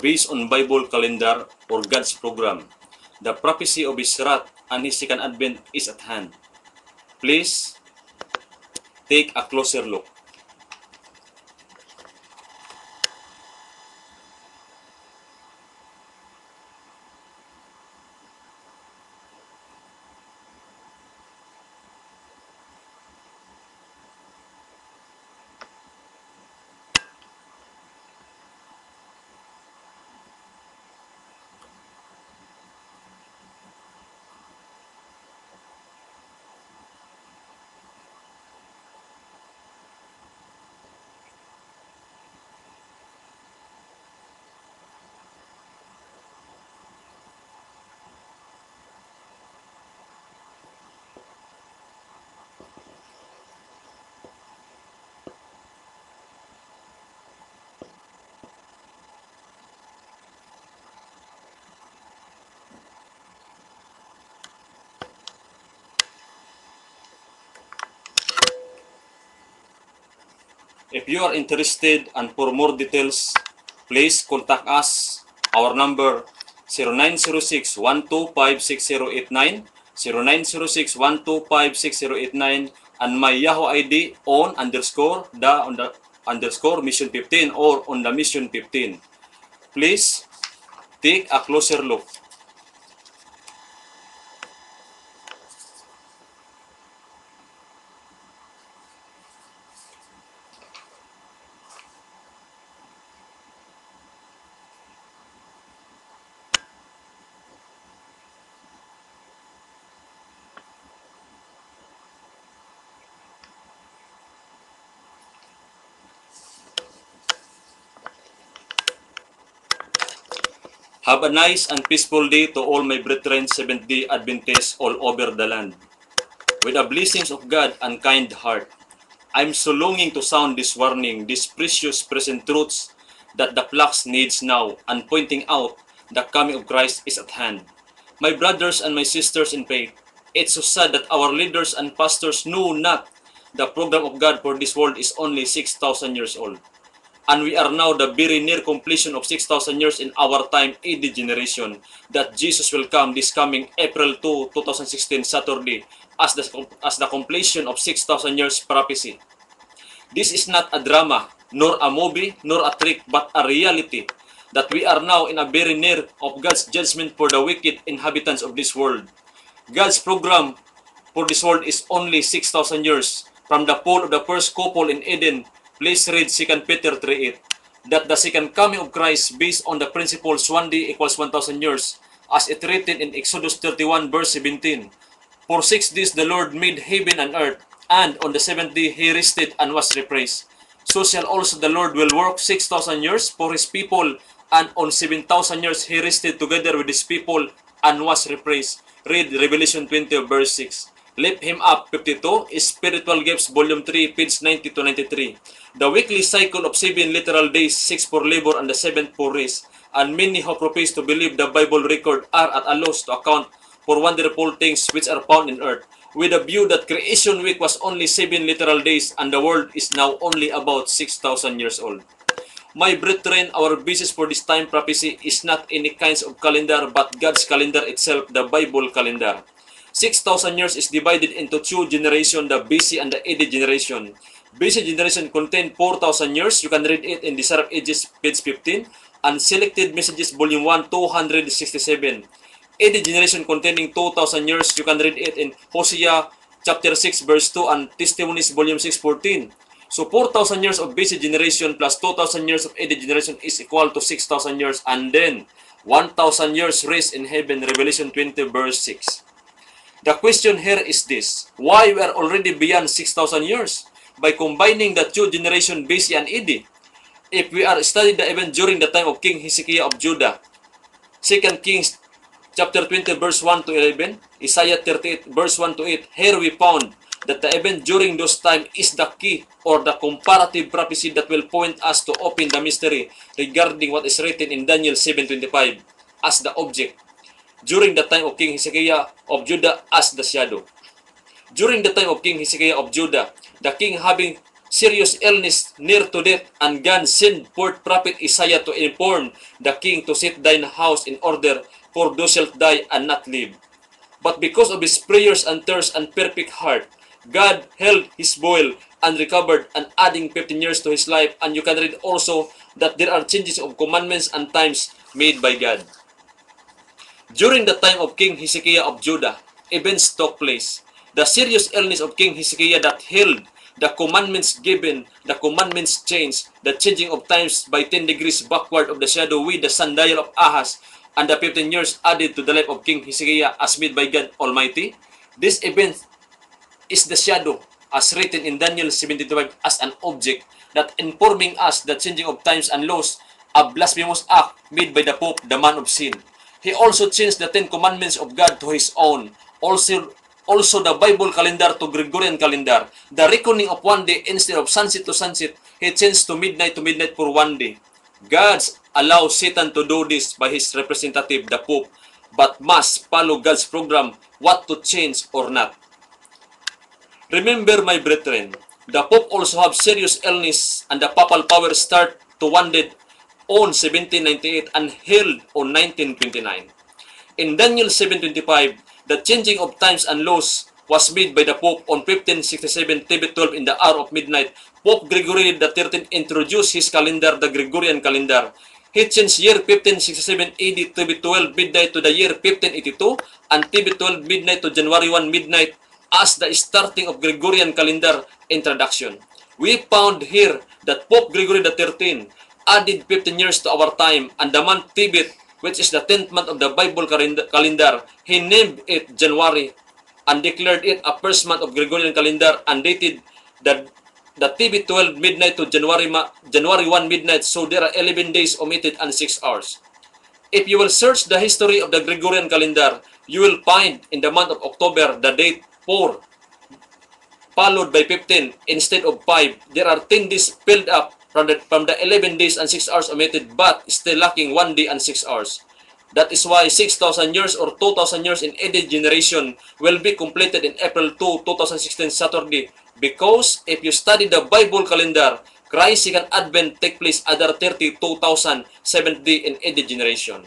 based on Bible calendar or God's program. The prophecy of His wrath and His second advent is at hand. Please take a closer look. If you are interested and for more details, please contact us. Our number 0906-125-6089, 0906-125-6089, and my Yahoo ID mission 15 or on the mission 15. Please take a closer look. Have a nice and peaceful day to all my brethren, Seventh-day Adventists all over the land. With the blessings of God and kind heart, I'm so longing to sound this warning, these precious present truths that the flock needs now, and pointing out the coming of Christ is at hand. My brothers and my sisters in faith, it's so sad that our leaders and pastors know not the program of God for this world is only 6,000 years old. And we are now the very near completion of 6,000 years in our time AD generation, that Jesus will come this coming April 2, 2016 Saturday as the completion of 6,000 years prophecy. This is not a drama, nor a movie, nor a trick, but a reality that we are now in a very near of God's judgment for the wicked inhabitants of this world. God's program for this world is only 6,000 years from the fall of the first couple in Eden. Please read 2 Peter 3:8, that the second coming of Christ based on the principles 1 day equals 1,000 years, as it written in Exodus 31 verse 17. For 6 days the Lord made heaven and earth, and on the 7th day He rested and was refreshed. So shall also the Lord will work 6,000 years for His people, and on 7,000 years He rested together with His people and was refreshed. Read Revelation 20 verse 6. Lift Him Up 52, Spiritual Gifts, Volume 3, page 90 to 93. The weekly cycle of 7 literal days, 6 for labor and the 7th for rest. And many who profess to believe the Bible record are at a loss to account for wonderful things which are found in earth, with a view that creation week was only 7 literal days and the world is now only about 6,000 years old. My brethren, our basis for this time prophecy is not any kinds of calendar but God's calendar itself, the Bible calendar. 6,000 years is divided into 2 generations, the BC and the AD generation. BC generation contains 4,000 years. You can read it in Desire of Ages, page 15, and Selected Messages, Volume 1, 267. AD generation containing 2,000 years. You can read it in Hosea, chapter 6, verse 2, and Testimonies, Volume 6, 14. So 4,000 years of BC generation plus 2,000 years of AD generation is equal to 6,000 years, and then 1,000 years rest in heaven, Revelation 20, verse 6. The question here is this: why we are already beyond 6,000 years? By combining the 2 generations BC and AD. If we are studying the event during the time of King Hezekiah of Judah, 2 Kings chapter 20 verse 1 to 11, Isaiah 38 verse 1 to 8, here we found that the event during those time is the key or the comparative prophecy that will point us to open the mystery regarding what is written in Daniel 7:25 as the object. During the time of King Hezekiah of Judah as the shadow. During the time of King Hezekiah of Judah, the king having serious illness near to death, and God sent forth prophet Isaiah to inform the king to set thine house in order, for thou shalt die and not live. But because of his prayers and tears and perfect heart, God held his boil and recovered, and adding 15 years to his life. And you can read also that there are changes of commandments and times made by God. During the time of King Hezekiah of Judah, events took place. The serious illness of King Hezekiah that held the commandments given, the commandments changed, the changing of times by 10 degrees backward of the shadow with the sundial of Ahaz, and the 15 years added to the life of King Hezekiah as made by God Almighty. This event is the shadow, as written in Daniel 7:25, as an object that informing us the changing of times and laws, a blasphemous act made by the Pope, the man of sin. He also changed the 10 commandments of God to his own. Also the Bible calendar to Gregorian calendar. The reckoning of one day instead of sunset to sunset, he changed to midnight for one day. God allows Satan to do this by his representative, the Pope, but must follow God's program what to change or not. Remember, my brethren, the Pope also have serious illness, and the papal power start to wounded on 1798 and held on 1929. In Daniel 7:25, the changing of times and laws was made by the Pope on 1567 TB12 in the hour of midnight. Pope Gregory XIII introduced his calendar, the Gregorian calendar. He changed year 1567 AD TB12 midnight to the year 1582 and TB12 midnight to January 1 midnight as the starting of Gregorian calendar introduction. We found here that Pope Gregory XIII added 15 years to our time, and the month Tibet, which is the 10th month of the Bible calendar, he named it January and declared it a first month of Gregorian calendar and dated the Tibet 12 midnight to January 1 midnight, so there are 11 days omitted and 6 hours. If you will search the history of the Gregorian calendar, you will find in the month of October the date 4 followed by 15 instead of 5. There are 10 days filled up from the 11 days and 6 hours omitted, but still lacking 1 day and 6 hours. That is why 6,000 years or 2,000 years in any generation will be completed in April 2, 2016 Saturday. Because if you study the Bible calendar, Christ's second advent take place other 32,000 7th day in any generation.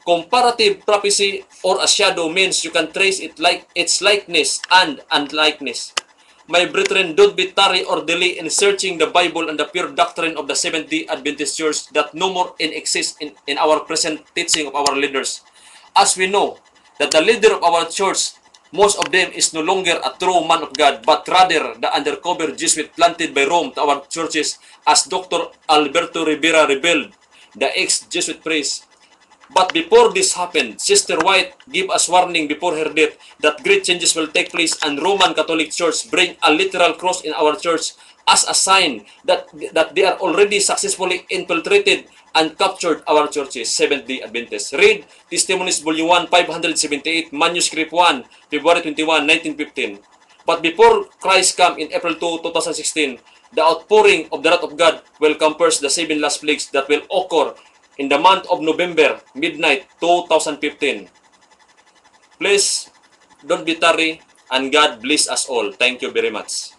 Comparative prophecy or a shadow means you can trace it like its likeness and unlikeness. My brethren, don't be tarry or delay in searching the Bible and the pure doctrine of the Seventh-day Adventist Church that no more exists in our present teaching of our leaders. As we know that the leader of our church, most of them is no longer a true man of God, but rather the undercover Jesuit planted by Rome to our churches, as Dr. Alberto Rivera revealed, the ex-Jesuit priest. But before this happened, Sister White gave us warning before her death that great changes will take place, and Roman Catholic Church bring a literal cross in our church as a sign that they are already successfully infiltrated and captured our churches, Seventh-day Adventists. Read Testimonies Volume 1, 578, Manuscript 1, February 21, 1915. But before Christ come in April 2, 2016, the outpouring of the wrath of God will come first, the 7 last plagues that will occur in the month of November, midnight 2015. Please, don't be tarry, and God bless us all. Thank you very much.